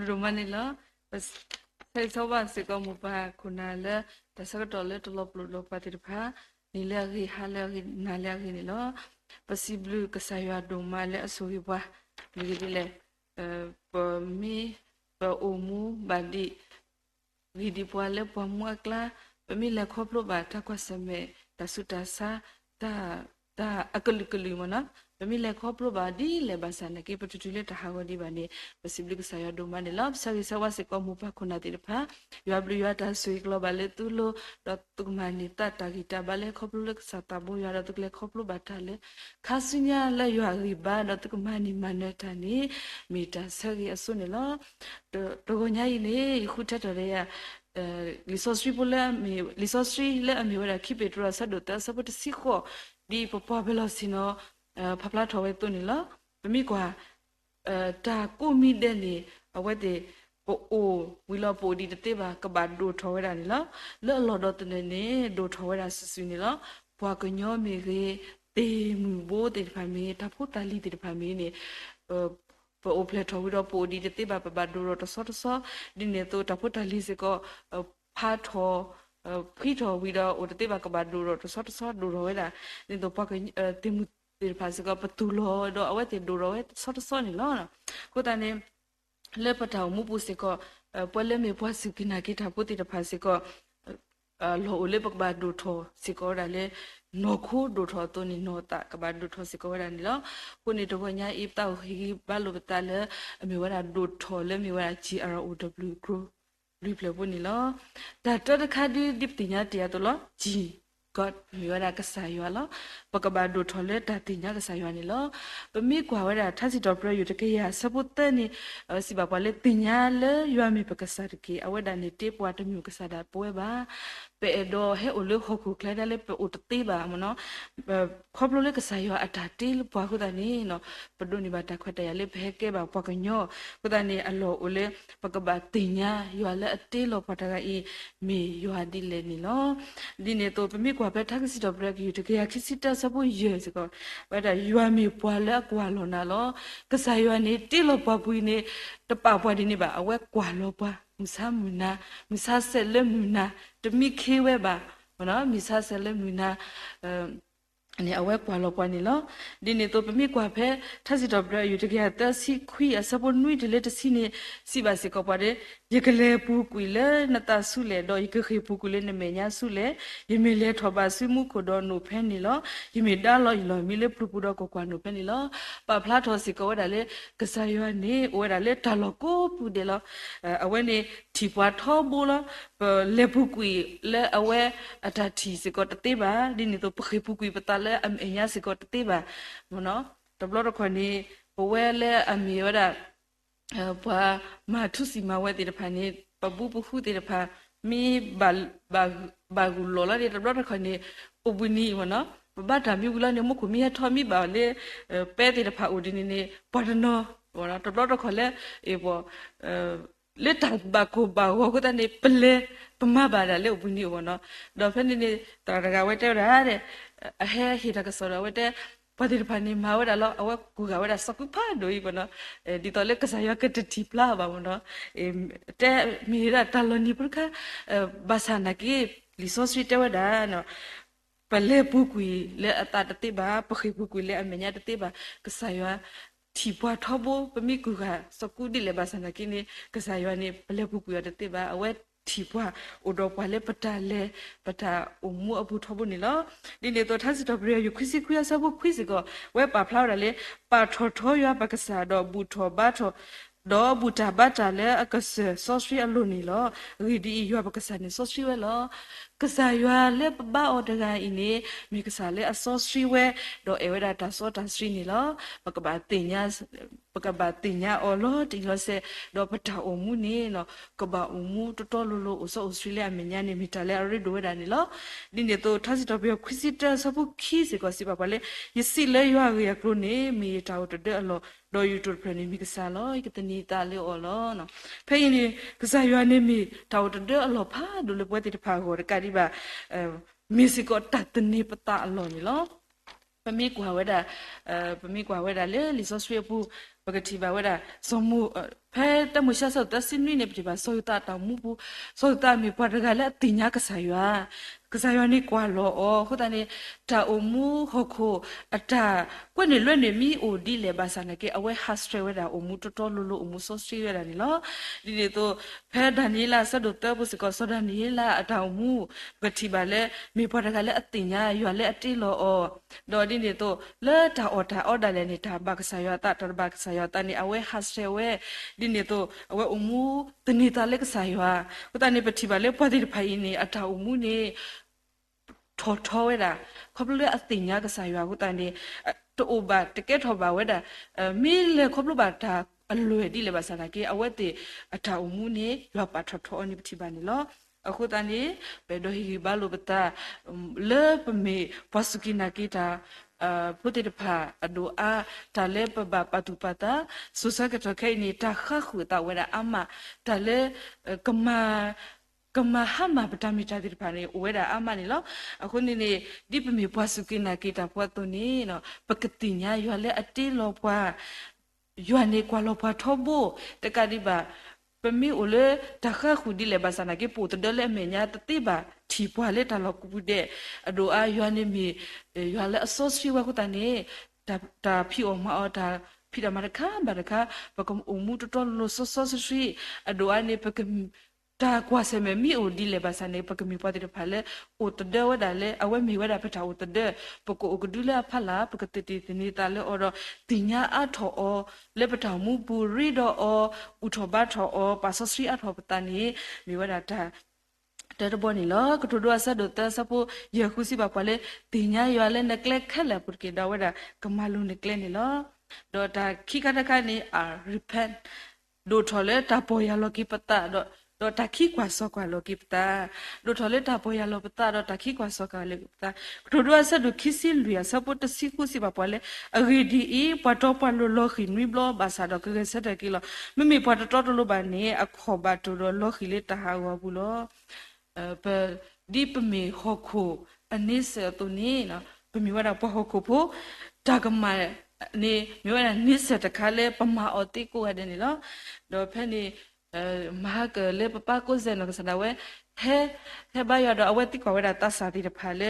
Romanilla, but say so was a gomuba, Kunala, the Sakatole to Loplo Patipa, Nilagi, Halagi, Nalagi, law, Passiblu, Casaya, Domale, Suiba, Lidile, per me, per Omu, Badi, Vidi Poale, Pomuakla, per me la coplo bata quasame, da Sutasa, da Akalukalimana. Pemile koplo badi le basana ke patutule tahawadi bani possibly saya doma ne lab sagi sawa se ko mupa khuna tirpha yablu yata sui globale tulo datukmani tata gita bale koplo sata bo yara tukle koplo batale khasunya la yari ba datukmani manetani mita sagi asune lo to nyai ne khutata ya lisosri pula me lisosri le ame wara khipetra sadota sapot sikho di popa velocino Papa Towe Tunilla, Bamigua, Takumi Deni, a wedding, oh, we love body the teba, Kabado Toweranilla, little Lord Otene, do Toweras Sunilla, Poaconyo Mire, de Mubo de Pame, Taputa Lidi de Pamini, for Opleto without body the teba, Babado to Sotoso, Dineto, Taputa Lisico, part or Peter without or the teba Kabado to Sotoso, Duroeda, in the pocket, Timu. Pasico Patulo, do away the duro, sort of sonny lona. Kotane lepata mupusico, polemi posikina kita put it a pasico, lo lepak bad duto, sicora no cool duto, tony no tak about duto sicora and law, when it when ya ipta he balubitale, and me what I do to let me wear GROW crew. Replay bonilla. That other cadi diptinya tiatolo, G. God, you are like a sayuala, Bacabado toilet, Tatinya, the sayuanilla, but me quawara, Tassi Dobra, you take a sabutani, Sibapale, Tinyale, you are me Pacasarki, I would an tip water mucasada poeba, Pedo, he ulu hoku, cladale, utatiba, mono, Coblolik sayo atatil, Pahudani, Paduni Bataquata, lip hekeba, Pacano, Pudani, allo, ule, Pacabatinya, you are a tail of Patagai, me, you are dilenilo, Dineto, me. Taxi to break you to Kiakisita Sabu years ago. Whether you are me Puala Qualonalo, Casayuani, Tilo Papuine, the Papa Diniba, a work Qualopa, Musamuna, Missa Selemuna, the Miki Weber, Missa Selemuna. Ni awe kwalo kwanilo dine to pemi kwape thasi to bra yu tege ta si khwi asabo nui de le tsine si ba se ko pare yekle pu kuile nata sule do yekhe pu kule ne menya sule yeme le thoba simu ko do no phenilo yeme da lo yilo mi le pu pu do ko kwa no phenilo pa phla tho si ko da le kasayo ne o da le ta lo ko pu de lo awe ne thi pwa tho bo lo le pu kui le awe atati si ko te ba dine to pu pu kui pata Anya Sigot Tiba, Mono, the blood of Connie, Boele, Amioda, Matusi Mawe did a pane, Babu who did a pa, me Bagulola did a blood of Connie, Obuni, Mono, but a Mugula Mukumi, Tommy Bale, Petty the Paudini, Potano, or the blood of Colle, it was little Baku Bago than a pele, Pamaba, a little bunny, no, the Penny Taragawete. A hair hit a soda with it, but it pani mawed a lot of Kuga Sakupa, do even the Tolekas I get a tip lava, te Mira Talonipuka, Basanaki, Lisosri Tewada, Pale Pukui, le atatiba, Pokipukui, and Menya Tiba, Kasaya. Tipua tobo, Pamikuga, Sokudi le Basanakini, Kasayani, Palepuku at the Tiba, a wet tipua, Udo Pale Patale, Pata, Umu Abu Tobunilla, Dine to Tasitobria, you quisiquia sabo quisico, where Paplare, Patotoya Bacasado, Buto Bato. Do buta bata le akas sosri aluni lo ridi yu abakasani sosri we lo kasaywa le ba odaga ini mi kasale asosri we do eweda ta so ta sri ni lo pakabatinya olo tingo se do pata omu ni no kaba omu to lolo uso Australia menya ni mitale ari do weda ni lo dine to thasi to be khisita sabu khisi ko si papale yisi le yu ya kro ni mi ta to de lo do YouTube preni mi kasalo ikatani tale olo no payini kasaywa ni mi ta to de lo pha do le pwete pha go ka di ba musico tatni pata lo ni lo Pami kwa weda le lisoswe pu ကတိပါဝဲတာဇောမှုဖဲတမှုရှာဆောက်တစင်းနွိနေပြပါဆောတာတောင်မှုဘူးဆောတာမီပွားတကလည်းတင်ညာကစားရွာကစားရွာနေကွာလောခုတနေတာအမှုဟခုအတာကွနေလွတ်နေမီအိုဒီလေဘာစနကေအဝဲဟတ်စထရဝဲတာအမှုတော်တော်လို့အမှုဆောစထရဝဲတာနီလောဒီလေတော့ဖဲဒနီလာဆဒုတဘုစကောဆဒနီလာအတာအမှုကတိပါလေမီပွားတကလည်းအတင်ညာရွာလည်းအတိလောဒေါ်ဒီနေတော့လဲတာအော်ဒါလည်းနေတာဘကစားရွာတာတဘကစားရွာတာနေအဝဲဟတ်စထရဝဲဒီနေတော့အဝဲအမှုတနေတာလက်ကစားရွာခုတနေပတိပါလေပွားဒီဖိုင်နေအတာအမှုနေထောဝဲတာခေါပလို့အတင်ညာကစားရွာခုတန်ဒီတိုဘာတကက်ထောပါဝဲတာမီလေခေါပလို့ပါတာအလွယ်ဒီလေပါစနာကေအဝဲတေအထာအမှုနေရွာပါထောနေပတိပါနေလောအခုတန်ဒီဘယ်တော့ဟီဘာလို့ပတာလေပမေပစုကိနာကီတာပုတိတဖာအဒူအာတလေပဘပတူပတာဆုစကတခဲနေတာခခုတာဝဲတာအမတလေကမာဟာမပတမီတာဒီဖာနေဝဲတာအမနေလောအခုနေနေဒီပမေပွားစုကိနာကီတာပွားတုန်နေနော်ပကတိညာရွာလေအတေလောပွားရွာနေကွာလောပွားထောဖို့တကတိပါပမီအိုလေတခါခုဒီလေဘာစနာကေပိုတဒလေမေညာတတိပါထီပွားလေတလောကူတဲ့အဒိုအာရွာနေမီရွာလေအစောစီဝခုတနေတာဖီအောင်မအော်တာဖီဒမရခါဘရခါပကမအမှုတတော်လို့စောစောစီအဒိုအာနေပကတာကွာစမေမီအိုဒီလေဘာစနေပကမီပွားတဲ့ဖာလေအိုတဒဝဒါလေအဝဲမီဝဒါဖတာအိုတဒပကိုအကဒူလာဖလာပကတိတိနေတာလေအော်တင်ညာအထောအောလေပတာမှုပူရီတော့အောဥထောဘထောအောပါဆစရီအထောပတနီမီဝဒါတာတဘောနီလောကထဒွာဆဒတဆပိုယခုစီပါပလေတင်ညာရွာလေနကလက်ခက်လာပုကေဒါဝဒါကမလူနကလက်နီလောဒေါ်တာခိကတခနီအာရီပန်ဒိုထောလေတာပေါ်ရလောကိပတာတော့တခိကွာစောကွာလောကိပတာတို့ထလက်တာပေါ်ရလောပတာတော့တခိကွာစောကွာလေပတာတို့တော့ဆက်ဒုခိစီလူရစပုတ်စီကုစီပါပေါ်လေအဂီဒီအပတ်တော့ပလောလောခိနွိဘလဘာသာတော့ကဲဆက်တကီလောမမီပတ်တော့လို့ဘာနေအခုဘတ်တော့လောခိလေတဟာဝဘူးလောပဒီပမေဟခုအနိစေတုနေနော်ပမေဝရပဟခုဖို့ဒါကမနေမြို့ရနိစေတခါလေပမာအတိကိုရတဲ့နေလောတော့ဖဲနေမဟာကလေပပကိုဇေနကစနာဝဲဟဲဘာရတော့အဝဲတိကောဝဲတာတဆာတိတဖာလေ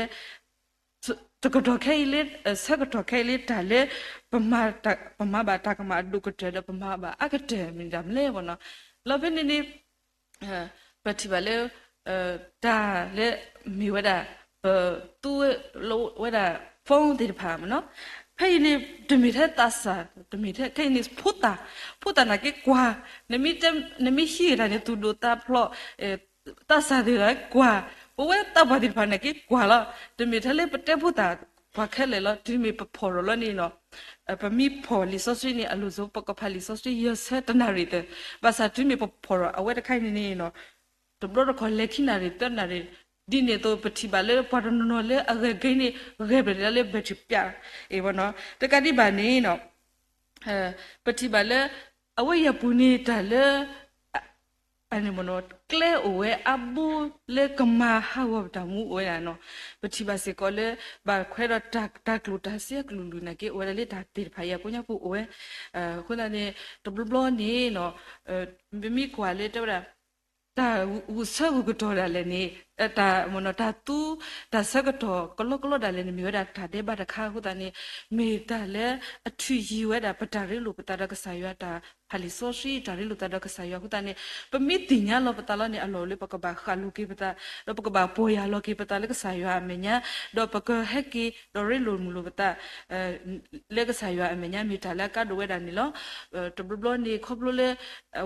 တကတော့ခဲလေဆကတော့ခဲလေတာလေပမာဘာတာကမဒုကတဲ့ပမာဘာအကတဲ့မင်းဒမ်လေဘောနော်လောဘနေနေပတိပါလေဒါလေမိဝဒါသူလောဝဒါဖုန်းတိတဖာမနော်ဖဲနေဒမီတဲ့တဆာဒမီတဲ့ခဲနေဖုတာနာကေကွာနမီရှိရတဲ့သူတို့တာဖလောတဆာဒီရကွာဘဝတဘဒီဖာနာကေကွာလာဒမီတဲ့လေပတဲ့ဖုတာဘာခဲလေလာဒီမီပဖော်လောနေနော်ပမီဖော်လီဆိုစရီနေအလူဇောပကဖလီဆိုစရီရဆက်တနာရီတဲ့ဘာသာဒီမီပဖော်အဝဲတခိုင်နေနော်တဘရခေါ်လက်ခိနာရီတနာရီဒီနေတော့ပတိပါလေပါရနော်လေအဂေဂိနေဂေဘရလေဘတိပြအေဝနော်တကတိပါနေနော်ပတိပါလေအဝေးရပူနေတာလေအနေမနော်ကလေအိုဝဲအဘူလေကမာဟာဝတမှုဝဲရနော်ပတိပါစေကောလေဘာခွဲတော့တက်လူတာစီကလူလူနာကေဝဲလေတာတိဖာရပညာပူဝဲခုနနေတဘလဘလနေနော်မိကွာလေတော့တာဝဆဝကတော့လည်းနေတာမနတာတူတာဆကတော့ကလကလဒါလည်းမြေဝဒါတာတဲ့ဘာတခါခုတနေမေတာလည်းအထူကြီးဝဲတာပတာရီလိုပတာကဆာရတာဖလီဆိုရှိတာရီလိုတာကဆာရခုတနေပမီတင်ညာလောပတာလည်းအလောလေပကဘာခါလူကိပတာလောပကဘာပေါ်ရလောကိပတာလည်းကဆာရအမညာတော့ပကဟက်ကီတော့ရီလိုမူလိုပတာလေကဆာရအမညာမြေတာလည်းကဒဝဲတာနေလောတဘလနေခဘလလေ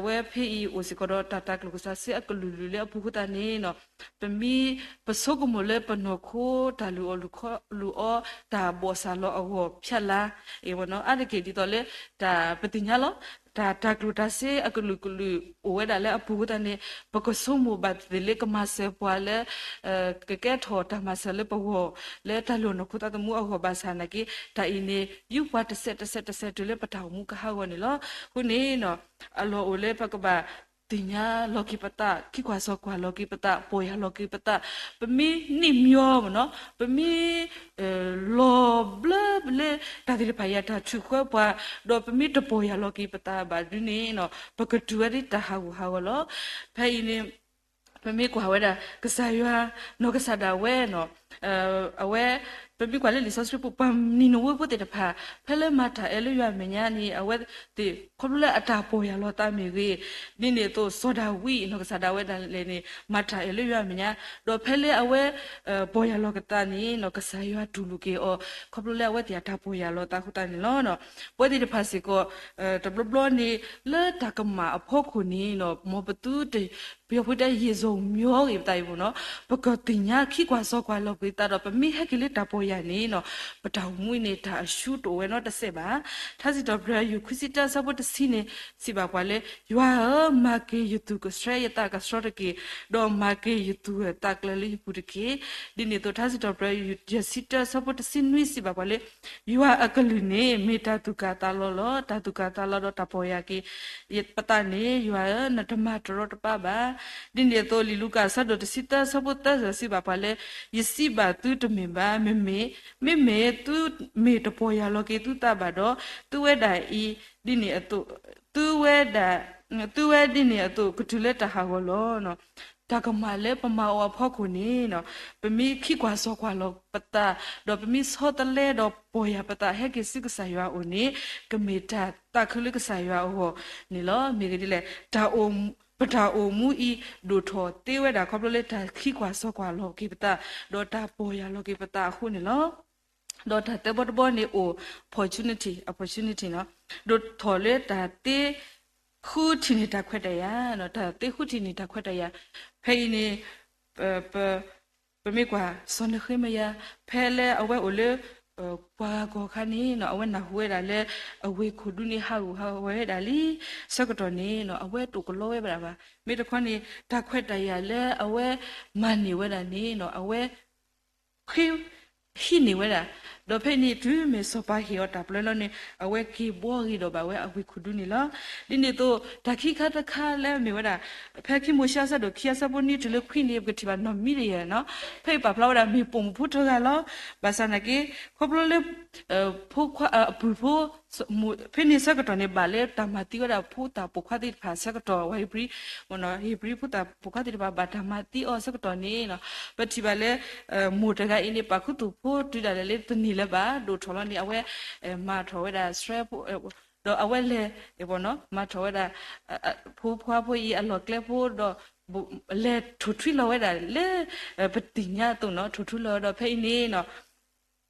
ဝဲဖီအိုစကတော့တာကလုကဆာစီအကလူလူလေအဖုခုတနေနော်ပမီပစုကမလေပနခိုတာလူအလူခလူအတာဘောဆာလောအဝဖြက်လာအေဝနော်အဲ့ဒီကေဒီတော့လေဒါပတိညာလောတာကလူတာစေအကလူကလူဝဲတာလေအဖုခုတနေပကဆုမဘတ်ဒီလေကမဆေပွာလေကကဲထောတာမဆလေပဝလေတာလူနခုတာတမှုအဟဘာဆာနကီတာအင်းနေယူဝတ်ဆက်တူလေပတောင်မူကဟာဝနေလောခုနေနော်အလောအိုလေပကဘာ တင်ညာလော်ကီပတာခိကွာဆောကွာလော်ကီပတာပေါ်ရလော်ကီပတာပမီနိမျောမနော်ပမီလောဘလဘလေတာဒီဖာယတာချူခွပွားတော့ပမီတပေါ်ရလော်ကီပတာဘာဒူနေနော်ပကတူရတာဟာဝလောဖိုင်နေပမီကွာဝဲတာကစားရွာနော်ကစားတာဝဲနော်အဝဲပမီကွာလေလီဆော့စပူပမ်နီနိုဝပုတေတဖာဖဲလဲမတာအဲလူရွာမညာနီအဝဲတီခေါပလအတာပေါ်ရလောတာမီကြီးနိနေတော့စောဒဝီနော်ကစားတာဝဲတာလေနေမတာအဲလူရွာမညာတော့ဖဲလဲအဝဲပေါ်ရလောကတာနီနော်ကစားရွာဒူလူကေအောခေါပလအဝဲတီအတာပေါ်ရလောတာခုတာနီလောနော်ပွဲတီတဖာစီကိုတဘလနီလဲတာကမာအဖို့ခုနီနော်မောပတူတေပြောဖို့တဲ့ရေစုံမျောရတိုင်ဘူးနော်ပကတိညာခိကွာစောကွာလောကေတာတော့ပမိဟက်ကလေးတာပေါ်ရနေနော်ပတောင်မွေးနေတာအရှုတော်ဝဲနော်တစ်ဆက်ပါထားစီတော့ဘရယူခစီတာဆပ်တ်စီနေစီပါကွာလေယွာမာကေယူတူကစရယတာကစရတကေတော့မာကေယူတူတာကလလီပူတကေဒီနေတော့ထားစီတော့ဘရယူဂျစီတာဆပ်တ်စီနွီစီပါကွာလေယွာအကလူနေမေတာတုကတာလောလောတာတုကတာလောတော့တပေါ်ရကေယပတနေယွာနတမတရောတပပါဒီနေတော့လီလူကဆတ်တော့စီတာဆပ်တ်တာစီပါပါလေယစီပါတူတမင်ပါမေသူမေတပေါ်ရလောကေသူတပါတော့သူဝဲတိုင်ဤဒီနေအတုသူဝဲဒီနေအတုကတူလက်တဟာကိုလောနော်တာကမာလေပမာအဖောက်ခုနေနော်ပမီခိကွာစောကွာလောပတာတော့ပမီစောတလဲတော့ပေါ်ရပတာဟဲကိစိကဆာရွာဦးနေကမေတာတာခလုကဆာရွာဟောနေလောမေကဒီလေဒါအိုပတာအိုမူဤဒိုထောတေဝဲတာခေါပလက်တာခိကွာစောကွာလောကိပတာတော့တာပေါ်ရလောကိပတာခုနေလောတော့တဲ့ဘောနေ opportunity နော်တော့ထော်လေတာတေခုတီနေတာခွက်တရနော်ဒါတေခုတီနေတာခွက်တရဖိနေပမေကွာစွန်ခိမယဖဲလဲအဝဲအိုလေပွာကောခနီနော်အဝဲနာဟွဲတာလဲအဝဲခုဒူနေဟာဝဲတာလီစကတော်နေနော်အဝဲတူကလောဝဲပါပါမေတခွန်နေတာခွက်တရလဲအဝဲမန်နေဝဲတာနေနော်အဝဲခိဟိနေဝဲတာတော့ဖိနေဒူးမေစပါဟီယောတာပလလနေအဝဲကီဘောရီတော့ပါဝဲအဝဲခုဒူနေလားဒီနေတော့တခိခတခါလဲမေဝဲတာဖဲခိမိုရှာဆတ်တော့ခီယာဆပ်နီတလခွိနေကတိပါနော်မီရရနော်ဖိပါဖလာဝတာမေပုံဖုထကလောဘာစနာကေခေါပလလေဖိုခွအပူဖိုဖိနေစကတော့နေပါလေတမတိကတာဖူတာပုခတိဖာစကတော့ဝိဘရီမနော်ဟီဘရီဖူတာပုခတိပါဘာတမတိအောစကတော့နေနော်ပတိပါလေမိုတကအင်းနေပါခုတူဖိုတူတာလေတနီလည်းပါဒိုထော်လနေအဝဲမာထော်ဝဲတာစထရက်တော့အဝဲလေဘောနော်မာထော်ဝဲတာဖိုးဖွားဖိုးဤအလော်ကလေဖိုးတော့လေထူထူလောဝဲတာလေပတိညာတုံနော်ထူထူလောတော့ဖိနေနော်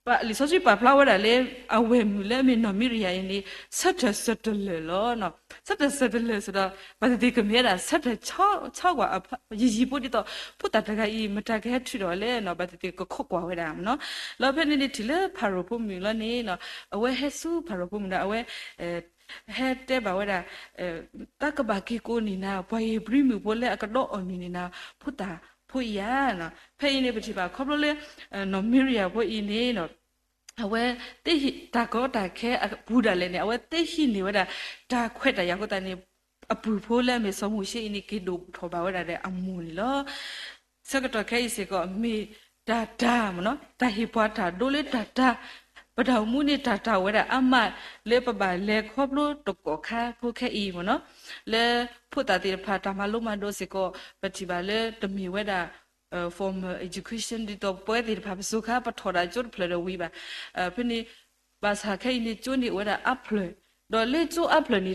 ပါလီဆိုစီပါဖလာဝဲတာလေအဝဲမူလေမနော်မီရီယာရင်ဒီဆက်တလေလောနော်ဆက်တလေဆိုတော့ဘာတိကမြဲတာဆက်တဲ့6กว่าရီပို့တော့ဖုတတကဤမတကဲထူတော့လေနော်ဘာတိကခုတ်กว่าဝဲတာနော်လောဖဲနေတီလေဖာရိုဖို့မီလနေနော်အဝဲဟဲဆူဖာရိုဖို့မီအဝဲဟဲတဲ့ဘာဝဲတာတကဘာကီကိုနီနာဘွေဘရီမူပိုလေအကတော့အမီနီနာဖုတာဖွေရနော်ဖိနေပတိပါခေါပလို့လေနော်မီရီယာဖွေနေနော်အဝဲတိတာကောတာခဲဘူးတယ်လေအဝဲတိရှိနေဝဲတာဒါခွက်တရကိုတနေအပူဖိုးလဲမေစမှုရှိနေကိဒိုထောပါဝဲတာတဲ့အမူလောစကတော့ခဲစီကောမေဒါမနော်တာဟိပွားတာဒိုလေဒါပဒေါမှုနေတာဝဲတာအမလေပပါလေခေါပလို့တကောခါဖိုခဲဤမနော်လေဖုတာတိဖာတာမလုံးမဒိုစီကောပတိပါလေတမီဝဲတာformal education ဒီတော့ပွဲဒီဖာစုခါပထော်တာကျွတ်ဖလေဝီပါဖိနေဘာသာခဲနေကျွနေဝဲတာ upload တော့လေကျွ upload နေ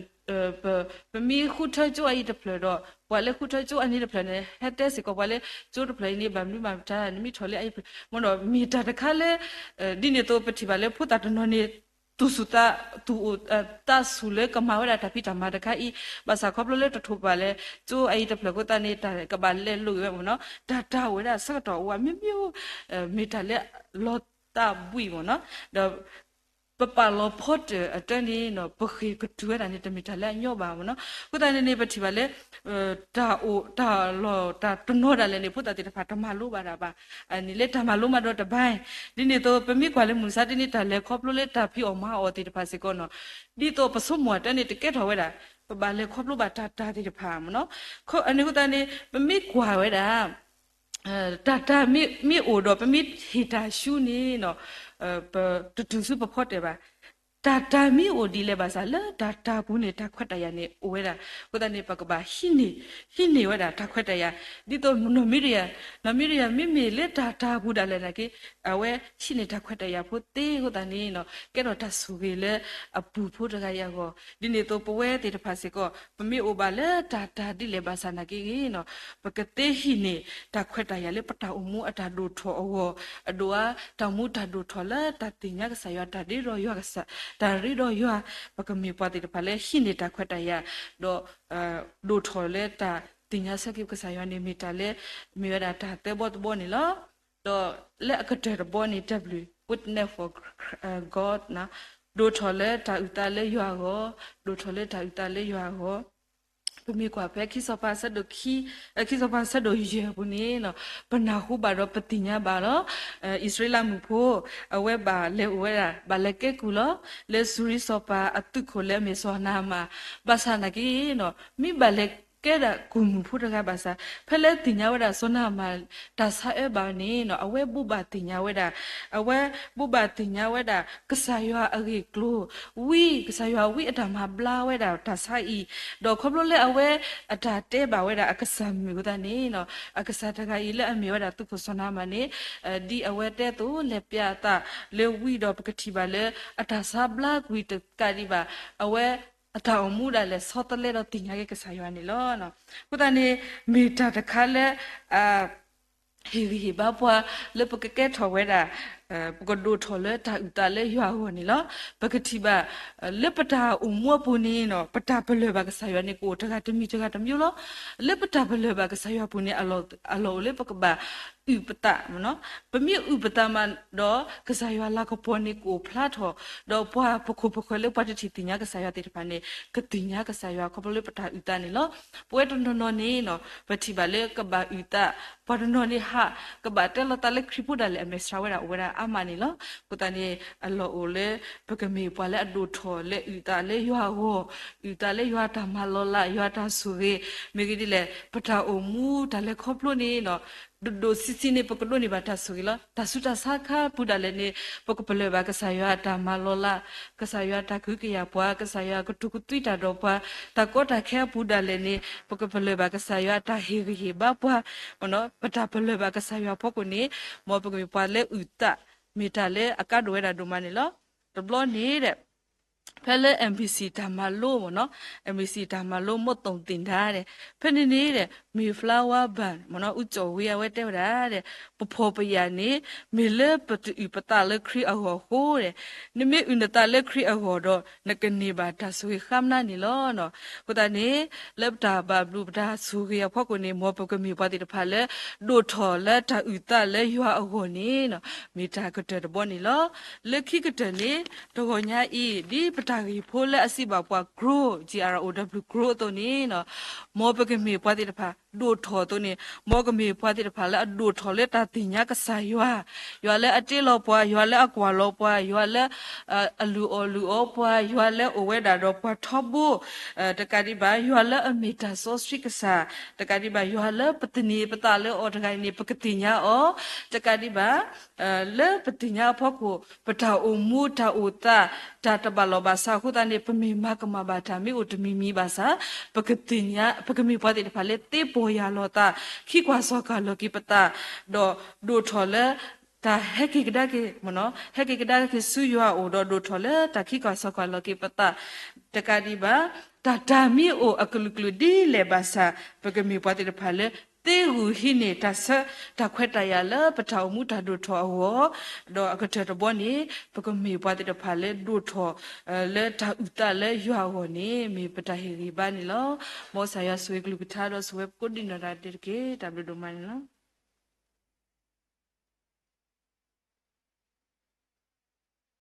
ပမီခုထကျွအိတဖလေတော့ဝါလေခုထကျွအနိတဖလေနဲ့ဟက်တက်စီကောဝါလေကျွတ်ဖလေနေဗမ်လူမတာနိမိထော်လေအိမနော်မီတာတခါလေဒီနေတော့ပတိပါလေဖုတာတနော်နေtu suta tu ta sule kamawara tapi tamada kai basa khoplo le to thopa le chu ai ta phlo ko ta ne ta ka ba le lu we mo no ta we da sa to wa mi mi ta le lo ta bui mo no da papa lo phot atan ni no pokhi ko tu da ni tami ta le nyo ba mo no ko ta ne pa thi ba le ta lo ta to no da le ni phot ta ti ta pha ta ma lo ba da ba ni le ta ma lo ma do ta bai ni ni to pe mi kwa le mu sa ti ni ta le khop lo le ta phi o ma o ti ta pha se ko no di to pa so mo ta ni te ke tho we da ba le khop lo ba ta ti de pha mo no kho ani ko ta ni pa mi kwa we da ta mi o do pa mi hita shu ni no pa tu su pa phot de ba ta mi o di le ba sa la ta bu ne ta khwat ta ya ne o we da ko ta ni pa ka ba hi ni we da ta khwat ta ya di to no mi ria mi le ta bu da le na ke a we hi ni ta khwat ta ya pho te ko ta ni no ke do ta su ge le a bu pho da ga ya go di ni to pa we te ta pha se ko pa mi o ba le ta di le ba sa na ke no pa ka te hi ni ta khwat ta ya le pa ta o mu a ta do tho o a do a ta mu ta do tho la ta ti nya ka sa ya ta di ro yo ka sa ta ri do yo pa ka mi pa ti pa le hi ni ta khwat ta ya do tho le ta ti nya sa ki ka sa ya ni mi ta le mi ya da ta te bo ni lo do le ka te bo ni w witness for God na do tho le ta u ta le yo go do tho le ta u ta le yo goပမေကွာပဲခိစပါဆတ်ဒိုခိစပါဆတ်ဒိုယေဘူးနေနော်ပနာဟုဘာတော့ပတိညာဘာတော့ဣသရေလမှုဖို့အဝဲဘာလေဝဲတာဘာလေကဲကူလောလေဆူရီစပါအတုခိုလေမေစောနာမှာဘာသာနာကီနော်မိဘာလေကဲတာကုမှုဖို့တကဘာသာဖလဲတင်ညာဝဲတာစောနာမှာဒါဆာအဲဘာနေနော်အဝဲပုဘာတင်ညာဝဲတာအဝဲပုဘာတင်ညာဝဲတာကဆာယောအဂေကလိုဝီကဆာယောဝီအတမှာဘလာဝဲတာဒါဆာဤတော့ခဘလို့လဲအဝဲအတာတဲပါဝဲတာအကဆာမျိုးတာနေနော်အကဆာတကဤလဲအမေဝဲတာသူဖို့စောနာမှာနေဒီအဝဲတဲသူလဲပြတာလဲဝီတော့ပကတိပါလဲအတာဆာဘလာကွီတကရီပါအဝဲအတောင်မှုတာလဲစောတလဲတော့တင်ရရဲ့ကစားရွာနေလောနော်ခုတနေမီတာတခါလဲဟီဘာပွားလေပကကဲထော်ဝဲတာပကဒိုထော်လဲတာလဲရွာဟောနေလောပကတိပါလေပတာအမွပူနေနော်ပတာဘလဲပါကစားရွာနေကိုတကတမီမျိုးလောလေပတာဘလဲပါကစားရွာပူနေအလောလေပကပါဥပတာမနော်ပမိဥပတာမတော့ကစားရွာလာကပေါ်နေကိုဖလာထော်တော့ပွားပခုလေပတ်တိတင်ညာကစားရွာတေတပါနေကတင်ညာကစားရွာကပလေပတာဥတာနေလောပွဲတနော်နေနော်ပတိပါလေကဘာဥတာပဒနော်နေဟာကဘာတဲလတလေခရိပူဒါလေအမေစရာဝဲတာအမနီလောကိုတနေအလောအိုလေပကမေပွာလေအဒိုထော်လေဥတာလေရွာဟောဥတာလေရွာတာမလောလာရွာတာဆူရေမေဂီဒီလေပတာအိုမူဒါလေခေါပလို့နေနော်ဒိုစီနေပကလို့နေပါတာဆူရီလားတဆူတာစာခါပူဒါလေနေပကပလေဘာကဆာရွာတာမလောလာကဆာရွာတာခုကရပွားကဆာရွာကတုကတွိတာတော့ပွားတကောတာခဲပူဒါလေနေပကပလေဘာကဆာရွာတာဟီဘာပွားမနော်ပတာပလေဘာကဆာရွာဖို့ကိုနေမောပကမီပွားလေဥတာမီတာလေအကတ်ဝဲတာဒိုမနေလောတဘလနေတဲ့ဖဲလေ MPC တာမလို့မနော် MPC တာမလို့မတ်တုံတင်ထားတယ်ဖဲနေနေတဲ့မီဖလာဝါဘန်မနော်ဥကျော်ဝေးဝဲတဲ့တာတဲ့ပဖောပယာနေမီလေပတူပတာလေခရီအဟောဟိုတဲ့နိမေဥနတာလေခရီအဟောတော့နကနေပါတာဆွေခမ်နာနေလောနော်ကိုတနေလက်တာဘာဘလူပတာဆူရဖောက်ကိုနေမောပကမီပါတိတဖာလေဒိုထော်လက်တာဥတာလေရွာအဟောနေနော်မီတာကတဲ့ဘောနေလောလက်ခိကတဲ့နေတော့ညာဤဒီပတာကြီးဖိုးလက်အစီပါပွား grow grow grow တော့နေနော်မောပကမီပါတိတဖာဒိုထော်တော့နေမောကမီပွားတိတဖာလဲဒိုထော်လဲတာတင်ညာကဆာရွာလဲအတေလောပွားရွာလဲအကွာလောပွားရွာလဲအလူအောပွားရွာလဲအဝဲတာတော့ပွားထောဘူတကတိပါရွာလဲအမီတာဆိုစထရစ်ကဆာတကတိပါရွာလဲပတနီပတာလဲအော်တကိုင်းနေပကတိညာအော်တကတိပါလဲပတိညာဖို့ကိုပတာအုံမူတာဥတာတာတဘလောဘာစာခုတနေပမေမကမဘာတာမီဥတမီမီဘာစာပကတိညာပကမီပွားတိတဖာလဲတေပေါ်ရလောတာခိကွာစောကလောကိပတာဒိုထော်လဲတာဟက်ကိကဒါကေမနော်ဟက်ကိကဒါကေဆူယွာအိုဒိုထော်လဲတာခိကွာစောကလောကိပတာတကဒီဘာတာမီအိုအကလုကလုဒီလေဘာစာပကမီပွားတိတဖာလဲတေဟူဟိနေတာဆတာခွက်တရလပထောင်မှုတာဒိုထောဟောတော့အကတဲ့ဘောနေပကမေပွားတဲ့ဖာလဲဒိုထောလဲတာဥတလဲရွာဟောနေမေပတဟီရီဘာနေလောမောဆာယဆွေကလူကထားတော့ဆွေကိုဒီနရာတေကေတဘဒိုမန်နော်